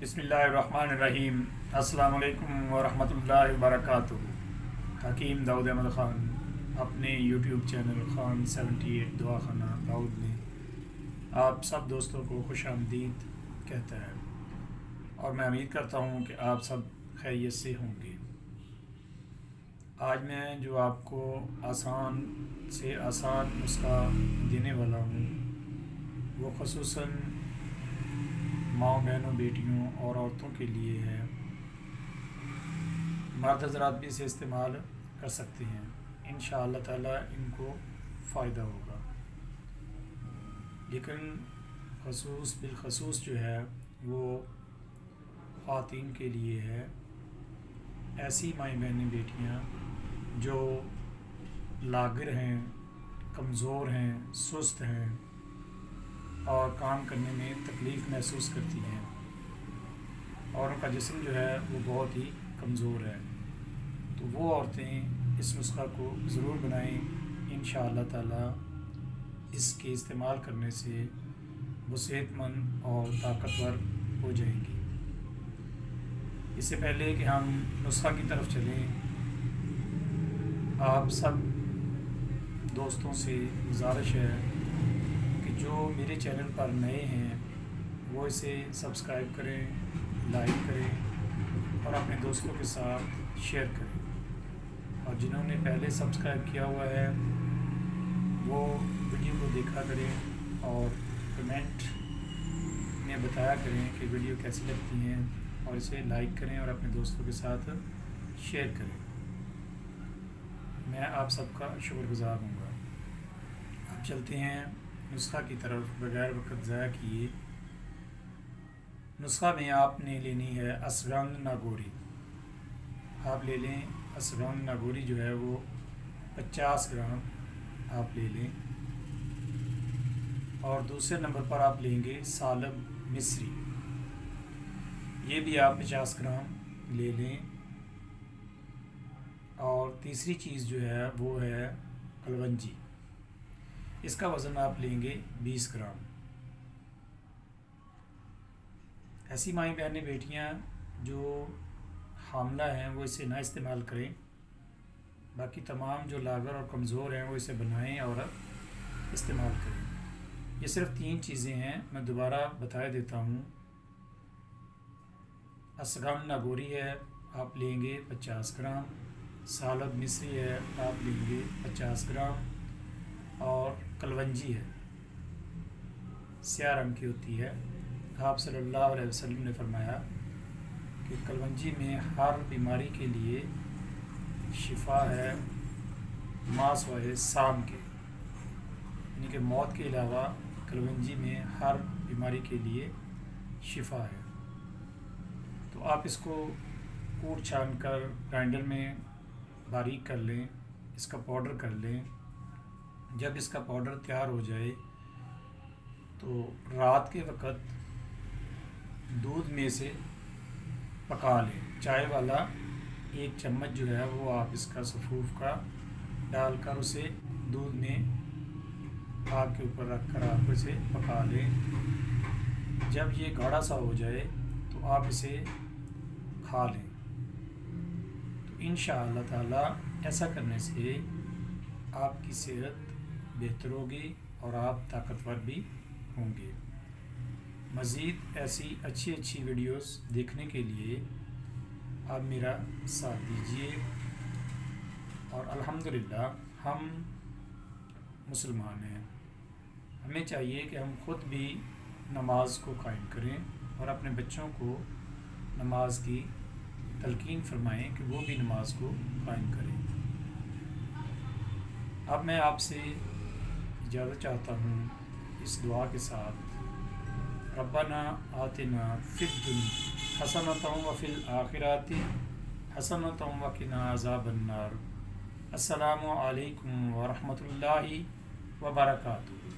بسم اللہ الرحمن الرحیم۔ السلام علیکم ورحمۃ اللہ وبرکاتہ۔ حکیم داؤد احمد خان اپنے یوٹیوب چینل خان 78 دواخانہ داؤد میں آپ سب دوستوں کو خوش آمدید کہتا ہے، اور میں امید کرتا ہوں کہ آپ سب خیریت سے ہوں گے۔ آج میں جو آپ کو آسان سے آسان نسخہ دینے والا ہوں وہ خصوصاً ماؤں، بہنوں، بیٹیوں اور عورتوں کے لیے ہے۔ مرد حضرات بھی اسے استعمال کر سکتے ہیں، انشا اللہ تعالیٰ ان کو فائدہ ہوگا، لیکن بلخصوص جو ہے وہ خواتین کے لیے ہے۔ ایسی مائیں، بہنیں، بیٹیاں جو لاغر ہیں، کمزور ہیں، سست ہیں اور کام کرنے میں تکلیف محسوس کرتی ہیں، اور ان کا جسم جو ہے وہ بہت ہی کمزور ہے، تو وہ عورتیں اس نسخہ کو ضرور بنائیں۔ انشاء اللہ تعالیٰ اس کے استعمال کرنے سے وہ صحت مند اور طاقتور ہو جائیں گی۔ اس سے پہلے کہ ہم نسخہ کی طرف چلیں، آپ سب دوستوں سے گزارش ہے کہ جو میرے چینل پر نئے ہیں وہ اسے سبسکرائب کریں، لائک کریں اور اپنے دوستوں کے ساتھ شیئر کریں، اور جنہوں نے پہلے سبسکرائب کیا ہوا ہے وہ ویڈیو کو دیکھا کریں اور کمنٹ میں بتایا کریں کہ ویڈیو کیسی لگتی ہیں، اور اسے لائک کریں اور اپنے دوستوں کے ساتھ شیئر کریں۔ میں آپ سب کا شکر گزار ہوں گا۔ اب چلتے ہیں نسخہ کی طرف بغیر وقت ضائع کیے۔ نسخہ میں آپ نے لینی ہے اسرنگ ناگوری۔ آپ لے لیں اسرنگ ناگوری جو ہے وہ 50 گرام آپ لے لیں، اور دوسرے نمبر پر آپ لیں گے سالب مصری، یہ بھی آپ 50 گرام لے لیں، اور تیسری چیز جو ہے وہ ہے کلونجی، اس کا وزن آپ لیں گے 20 گرام۔ ایسی مائیں، بہنیں، بیٹیاں جو حاملہ ہیں وہ اسے نہ استعمال کریں، باقی تمام جو لاغر اور کمزور ہیں وہ اسے بنائیں اور استعمال کریں۔ یہ صرف 3 چیزیں ہیں، میں دوبارہ بتا دیتا ہوں۔ اسرنگ ناگوری ہے، آپ لیں گے 50 گرام، سالب مصری ہے، آپ لیں گے 50 گرام، اور کلونجی ہے، سیاہ رنگ کی ہوتی ہے۔ آپ صلی اللہ علیہ وسلم نے فرمایا کہ کلونجی میں ہر بیماری کے لیے شفا ہے، ما سوائے سام کے، یعنی کہ موت کے علاوہ کلونجی میں ہر بیماری کے لیے شفا ہے۔ تو آپ اس کو کوٹ چھان کر گرائنڈر میں باریک کر لیں، اس کا پاؤڈر کر لیں۔ جب اس کا پاؤڈر تیار ہو جائے تو رات کے وقت دودھ میں سے پکا لیں، چائے والا 1 چمچ جو ہے وہ آپ اس کا سفوف کا ڈال کر اسے دودھ میں آگ کے اوپر رکھ کر آپ اسے پکا لیں۔ جب یہ گاڑھا سا ہو جائے تو آپ اسے کھا لیں۔ تو انشاء اللہ تعالیٰ ایسا کرنے سے آپ کی صحت بہتر ہوگی اور آپ طاقتور بھی ہوں گے۔ مزید ایسی اچھی ویڈیوز دیکھنے کے لیے آپ میرا ساتھ دیجیے، اور الحمدللہ ہم مسلمان ہیں، ہمیں چاہیے کہ ہم خود بھی نماز کو قائم کریں اور اپنے بچوں کو نماز کی تلقین فرمائیں کہ وہ بھی نماز کو قائم کریں۔ اب میں آپ سے اجازت چاہتا ہوں اس دعا کے ساتھ: ربنا آتنا فی الدنیا حسنۃ وفی الآخرۃ حسنۃ وقنا عذاب النار۔ السلام علیکم ورحمۃ اللہ وبرکاتہ۔